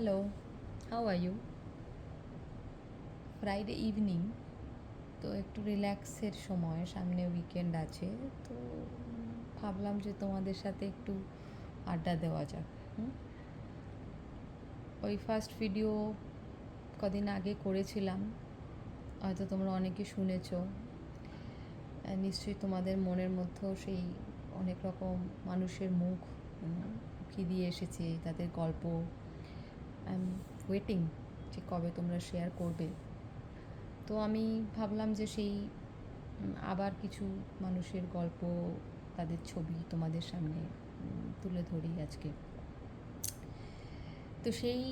Hello, how are you? Friday evening, তো একটু রিল্যাক্সের সময়, সামনে উইকেন্ড আছে, তো ভাবলাম যে তোমাদের সাথে একটু আড্ডা দেওয়া যাক। ওই ফার্স্ট ভিডিও কদিন আগে করেছিলাম, হয়তো তোমরা অনেকে শুনেছো। নিশ্চয়ই তোমাদের মনের মধ্যেও সেই অনেক রকম মানুষের মুখ উকি দিয়ে এসেছে, তাদের গল্প। আই এম ওয়েটিং যে কবে তোমরা শেয়ার করবে। তো আমি ভাবলাম যে সেই আবার কিছু মানুষের গল্প, তাদের ছবি তোমাদের সামনে তুলে ধরি আজকে। তো সেই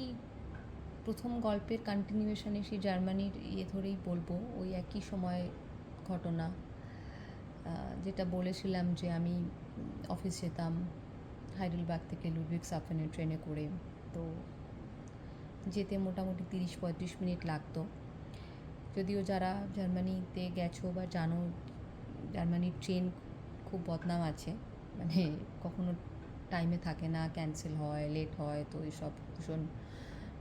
প্রথম গল্পের কন্টিনিউয়েশনে সেই জার্মানির ধরেই বলবো, ওই একই সময় ঘটনা, যেটা বলেছিলাম যে আমি অফিস যেতাম হাইডেলবার্গ থেকে লুডভিগসহাফেনে ট্রেনে করে। তো যেতে মোটামুটি 30-35 মিনিট লাগতো। যদিও যারা জার্মানিতে গেছো বা জানো, জার্মানির ট্রেন খুব বদনাম আছে, মানে কখনো টাইমে থাকে না, ক্যান্সেল হয়, লেট হয়, তো এসব ভীষণ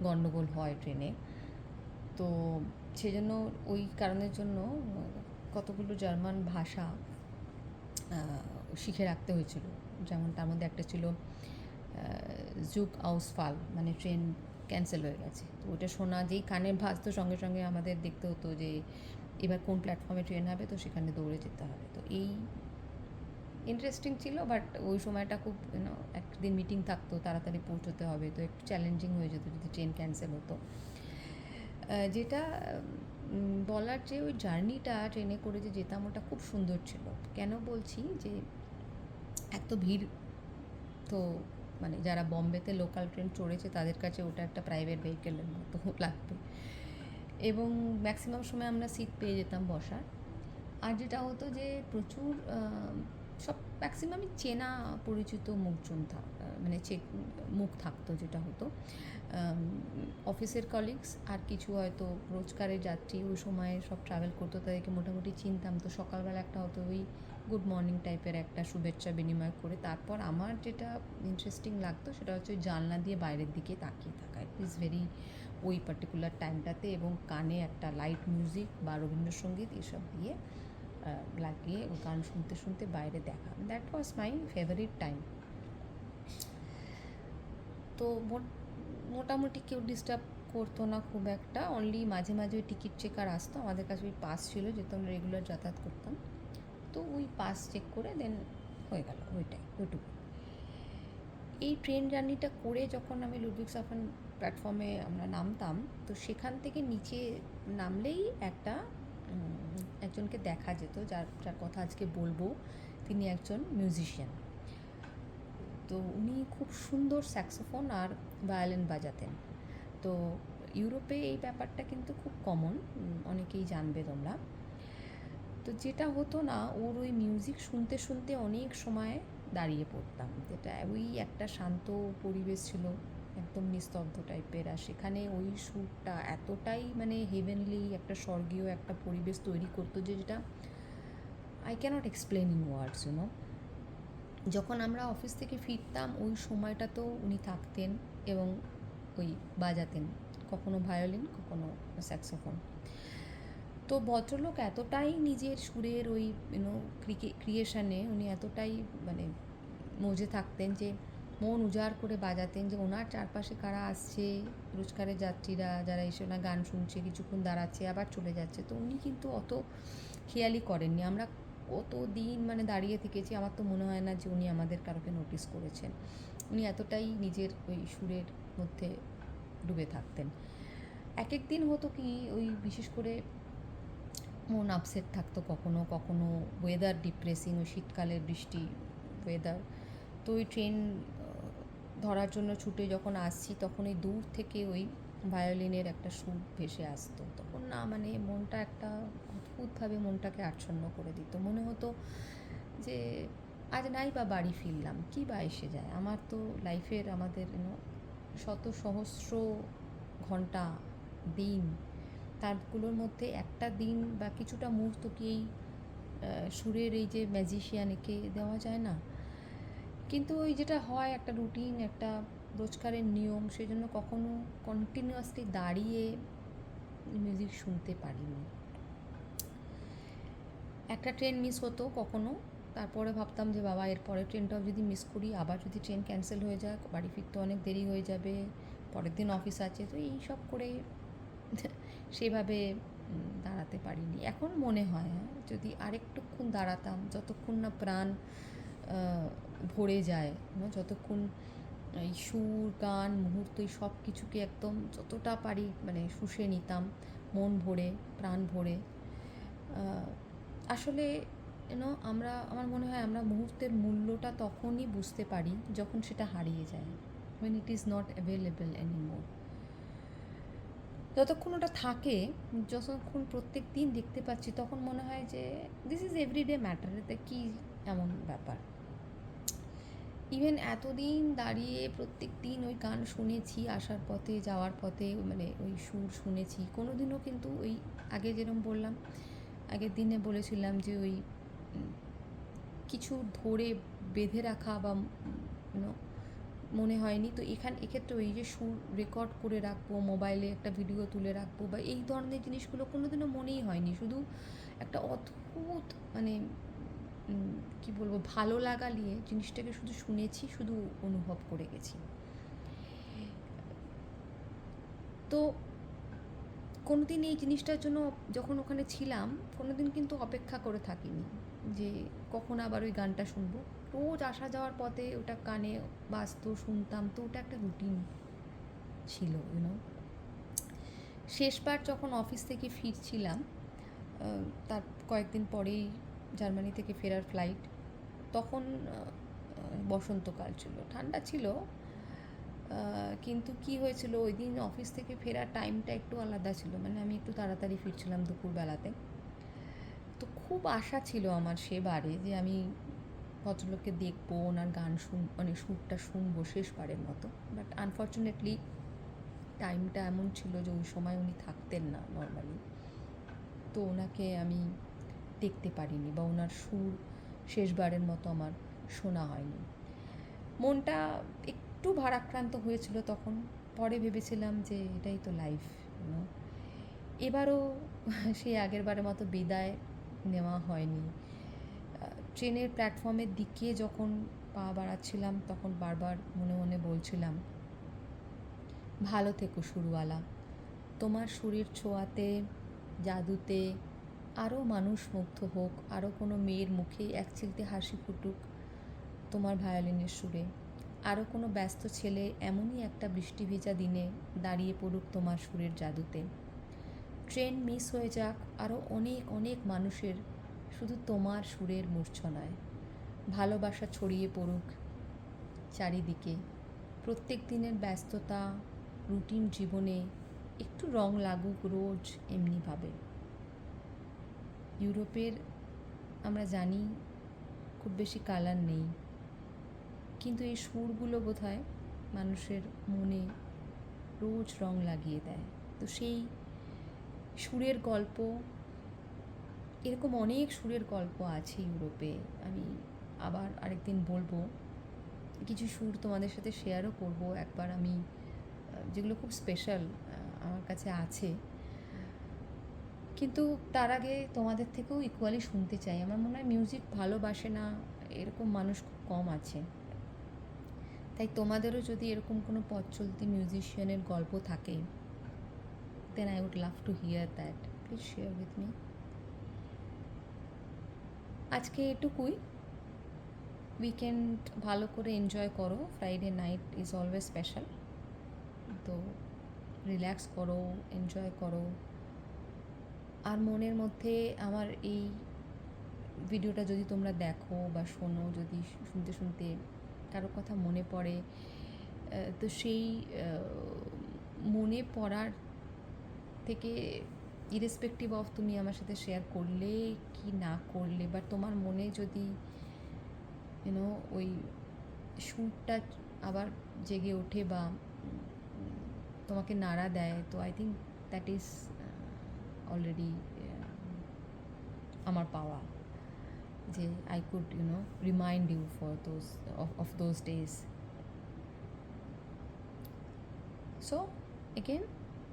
গণ্ডগোল হয় ট্রেনে। তো সেজন্য ওই কারণের জন্য কতগুলো জার্মান ভাষা শিখে রাখতে হয়েছিল। যেমন তার মধ্যে একটা ছিল জুগ আউসফাল, মানে ট্রেন ক্যান্সেল হয়ে গেছে। তো ওটা শোনা যেই কানে ভাসতো, সঙ্গে সঙ্গে আমাদের দেখতে হতো যে এবার কোন প্ল্যাটফর্মে ট্রেন হবে, তো সেখানে দৌড়ে যেতে হবে। তো এই ইন্টারেস্টিং ছিল, বাট ওই সময়টা খুব একদিন মিটিং থাকতো, তাড়াতাড়ি পৌঁছতে হবে, তো একটু চ্যালেঞ্জিং হয়ে যেত যদি ট্রেন ক্যান্সেল হতো। যেটা বলার যে ওই জার্নিটা ট্রেনে করে যে যেতাম, ওটা খুব সুন্দর ছিল। কেন বলছি যে এক তো ভিড়, তো মানে যারা বম্বেতে লোকাল ট্রেন চড়েছে তাদের কাছে ওটা একটা প্রাইভেট ভেহিকেলের মতো লাগবে, এবং ম্যাক্সিমাম সময় আমরা সিট পেয়ে যেতাম বসার। আর যেটা হতো যে প্রচুর সব ম্যাক্সিমামই চেনা পরিচিত মুখজন মানে মুখ থাকতো। যেটা হতো অফিসের কলিগস আর কিছু হয়তো রোজকারের যাত্রী ওই সময়ে সব ট্রাভেল করতো, তাদেরকে মোটামুটি চিনতাম। তো সকালবেলা একটা হয়তো ওই গুড মর্নিং টাইপের একটা শুভেচ্ছা বিনিময় করে তারপর আমার যেটা ইন্টারেস্টিং লাগতো সেটা হচ্ছে ওই জানলা দিয়ে বাইরের দিকে তাকিয়ে থাকা। ইট ইজ ভেরি ওই পার্টিকুলার টাইমটাতে, এবং কানে একটা লাইট মিউজিক বা রবীন্দ্রসঙ্গীত এসব দিয়ে লাগিয়ে গান শুনতে শুনতে বাইরে দেখা। That was my favourite time. তো মোটামুটি কেউ ডিস্টার্ব করতো না খুব একটা, অনলি মাঝে মাঝে ওই টিকিট চেকার আসতো, আমাদের কাছে ওই পাস ছিল, যেহেতু আমরা রেগুলার যাতায়াত করতাম, তো ওই পাস চেক করে দেন হয়ে গেল, ওইটুকু। এই ট্রেন জার্নিটা করে যখন আমি লুডভিগসহাফেন প্ল্যাটফর্মে আমরা নামতাম, তো সেখান থেকে নিচে নামলেই একজনকে দেখা যেত, যার কথা আজকে বলবো। তিনি একজন মিউজিশিয়ান। তো উনি খুব সুন্দর স্যাক্সোফোন আর ভায়োলিন বাজাতেন। তো ইউরোপে এই ব্যাপারটা কিন্তু খুব কমন, অনেকেই জানবে তোমরা। তো যেটা হতো না, ওর ওই মিউজিক শুনতে শুনতে অনেক সময় দাঁড়িয়ে পড়তাম। যেটা ওই একটা শান্ত পরিবেশ ছিল, একদম নিস্তব্ধ টাইপের, আর সেখানে ওই সুরটা এতটাই মানে হেভেনলি একটা স্বর্গীয় একটা পরিবেশ তৈরি করতো যে যেটা I cannot explain in words. যখন আমরা অফিস থেকে ফিরতাম ওই সময়টাতেও উনি থাকতেন এবং ওই বাজাতেন, কখনো ভায়োলিন কখনো স্যাক্সোফোন। তো ভদ্রলোক এতটাই নিজের সুরের ওই ক্রিয়েশনে উনি এতটাই মানে মজে থাকতেন যে মন উজাড় করে বাজাতেন, যে ওনার চারপাশে কারা আসছে, রোজকারের যাত্রীরা যারা এসে ওনার গান শুনছে, কিছুক্ষণ দাঁড়াচ্ছে আবার চলে যাচ্ছে, তো উনি কিন্তু অত খেয়ালই করেননি। আমরা কত দিন মানে দাঁড়িয়ে থেকেছি, আমার তো মনে হয় না যে উনি আমাদের কারোকে নোটিস করেছেন। উনি এতটাই নিজের ওই সুরের মধ্যে ডুবে থাকতেন। এক এক দিন হতো কি, ওই বিশেষ করে মন আপসেট থাকতো, কখনো কখনো ওয়েদার ডিপ্রেসিং, ওই শীতকালের বৃষ্টি ওয়েদার। তো ওই ট্রেন ধরার জন্য ছুটে যখন আসছি, তখন ওই দূর থেকে ওই ভায়োলিনের একটা সুর ভেসে আসতো, তখন না মানে মনটা একটা অদ্ভুতভাবে মনটাকে আচ্ছন্ন করে দিত। মনে হতো যে আজ নাই বা বাড়ি ফিরলাম, কী বা এসে যায়, আমার তো লাইফের আমাদের শত সহস্র ঘন্টা দিন, তারগুলোর মধ্যে একটা দিন বা কিছুটা মুহূর্ত কি এই সুরের এই যে ম্যাজিশিয়ান একে দেওয়া যায় না? কিন্তু ওই যেটা হয় একটা রুটিন, একটা রোজকারের নিয়ম, সেই জন্য কখনো কন্টিনিউয়াসলি দাঁড়িয়ে মিউজিক শুনতে পারিনি। একটা ট্রেন মিস হতো কখনো, তারপরে ভাবতাম যে বাবা এর পরের ট্রেনটাও যদি মিস করি, আবার যদি ট্রেন ক্যান্সেল হয়ে যায়, বাড়ি ফিরতে অনেক দেরি হয়ে যাবে, পরের দিন অফিস আছে, তো এই সব করে সেভাবে দাঁড়াতে পারিনি। এখন মনে হয় যদি আরেকটুক্ষণ দাঁড়াতাম, যতক্ষণ না প্রাণ ভরে যায়, যতক্ষণ এই সুর, গান, মুহূর্ত, এই সব কিছুকে একদম যতটা পারি মানে শুষে নিতাম মন ভরে, প্রাণ ভরে। আসলে আমার মনে হয় আমরা মুহূর্তের মূল্যটা তখনই বুঝতে পারি যখন সেটা হারিয়ে যায়, when it is not available anymore. যতক্ষণ ওটা থাকে, যতক্ষণ প্রত্যেক দিন দেখতে পাচ্ছি, তখন মনে হয় যে দিস ইজ এভরিডে ম্যাটার, এতে কী এমন ব্যাপার। ইভেন এতদিন দাঁড়িয়ে প্রত্যেক দিন ওই গান শুনেছি, আসার পথে যাওয়ার পথে মানে ওই সুর শুনেছি, কোনো দিনও কিন্তু ওই আগে যেরকম বললাম, আগের দিনে বলেছিলাম যে ওই কিছু ধরে বেঁধে রাখা বা মনে হয়নি। তো এক্ষেত্রে ওই যে সুর রেকর্ড করে রাখবো, মোবাইলে একটা ভিডিও তুলে রাখবো বা এই ধরনের জিনিসগুলো কোনোদিনও মনেই হয়নি। শুধু একটা অদ্ভুত মানে কী বলবো, ভালো লাগা নিয়ে জিনিসটাকে শুধু শুনেছি, শুধু অনুভব করে গেছি। তো কোনোদিন এই জিনিসটার জন্য যখন ওখানে ছিলাম, কোনোদিন কিন্তু অপেক্ষা করে থাকিনি যে কখন আবার ওই গানটা শুনবো। রোজ আসা যাওয়ার পথে ওটা কানে বাজতো, শুনতাম, তো ওটা একটা রুটিন ছিল। শেষবার যখন অফিস থেকে ফিরছিলাম, তার কয়েকদিন পরেই জার্মানি থেকে ফেরার ফ্লাইট, তখন বসন্তকাল ছিল, ঠান্ডা ছিল, কিন্তু কি হয়েছিল ওই দিন অফিস থেকে ফেরার টাইমটা একটু আলাদা ছিল, মানে আমি একটু তাড়াতাড়ি ফিরছিলাম দুপুরবেলাতে। তো খুব আশা ছিল আমার সেবারে যে আমি ভদ্রলোককে দেখবো, ওনার গান মানে সুরটা শুনবো শেষবারের মতো। বাট আনফর্চুনেটলি টাইমটা এমন ছিল যে ওই সময় উনি থাকতেন না নর্মালি, তো ওনাকে আমি দেখতে পারিনি বা ওনার সুর শেষবারের মতো আমার শোনা হয়নি। মনটা একটু ভারাক্রান্ত হয়েছিল তখন। পরে ভেবেছিলাম যে এটাই তো লাইফ। এবারও সেই আগেরবারের মতো বিদায় নেওয়া হয়নি। ট্রেনের প্ল্যাটফর্মের দিকে যখন পা বাড়াচ্ছিলাম, তখন বারবার মনে মনে বলছিলাম, ভালো থেকো সুরওয়ালা, তোমার সুরের ছোঁয়াতে, জাদুতে আরও মানুষ মুগ্ধ হোক, আরও কোনো মেয়ের মুখে এক চিলতে হাসি ফুটুক তোমার ভায়োলিনের সুরে, আরও কোনো ব্যস্ত ছেলে এমনই একটা বৃষ্টি ভেজা দিনে দাঁড়িয়ে পড়ুক তোমার সুরের জাদুতে। ট্রেন মিস হয়ে যাক আরও অনেক অনেক মানুষের, শুধু তোমার সুরের মূর্ছনায়। ভালোবাসা ছড়িয়ে পড়ুক চারিদিকে, প্রত্যেক দিনের ব্যস্ততা, রুটিন জীবনে একটু রং লাগুক রোজ এমনিভাবে। ইউরোপের আমরা জানি খুব বেশি কালার নেই, কিন্তু এই সুরগুলো বোধহয় মানুষের মনে রোজ রং লাগিয়ে দেয়। তো সেই সুরের গল্প, এরকম অনেক সুরের গল্প আছে ইউরোপে। আমি আবার আরেকদিন বলবো, কিছু সুর তোমাদের সাথে শেয়ারও করব একবার আমি, যেগুলো খুব স্পেশাল আমার কাছে আছে। কিন্তু তার আগে তোমাদের থেকেও ইকুয়ালি শুনতে চাই। আমার মনে হয় মিউজিক ভালোবাসে না এরকম মানুষ খুব কম আছে। তাই তোমাদেরও যদি এরকম কোনো পথ চলতি মিউজিশিয়ানের গল্প থাকে, then I would love to hear that. Please share with me. আজকে এটুকুই। উইকেন্ড ভালো করে এনজয় করো, Friday night is always special. তো রিল্যাক্স করো, এনজয় করো। আর মনের মধ্যে আমার এই ভিডিওটা যদি তোমরা দেখো বা শোনো, যদি শুনতে শুনতে কারো কথা মনে পড়ে, তো সেই মনে পড়ার থেকে ইরেসপেক্টিভ অফ তুমি আমার সাথে শেয়ার করলে কি না করলে, বা তোমার মনে যদি ওই সুরটা আবার জেগে ওঠে বা তোমাকে নাড়া দেয়, তো I think that is already আমার পাওয়া, যে I could remind you for of those days. So again,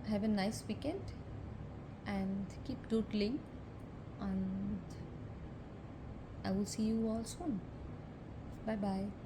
have a nice weekend and keep doodling, and I will see you all soon. Bye bye.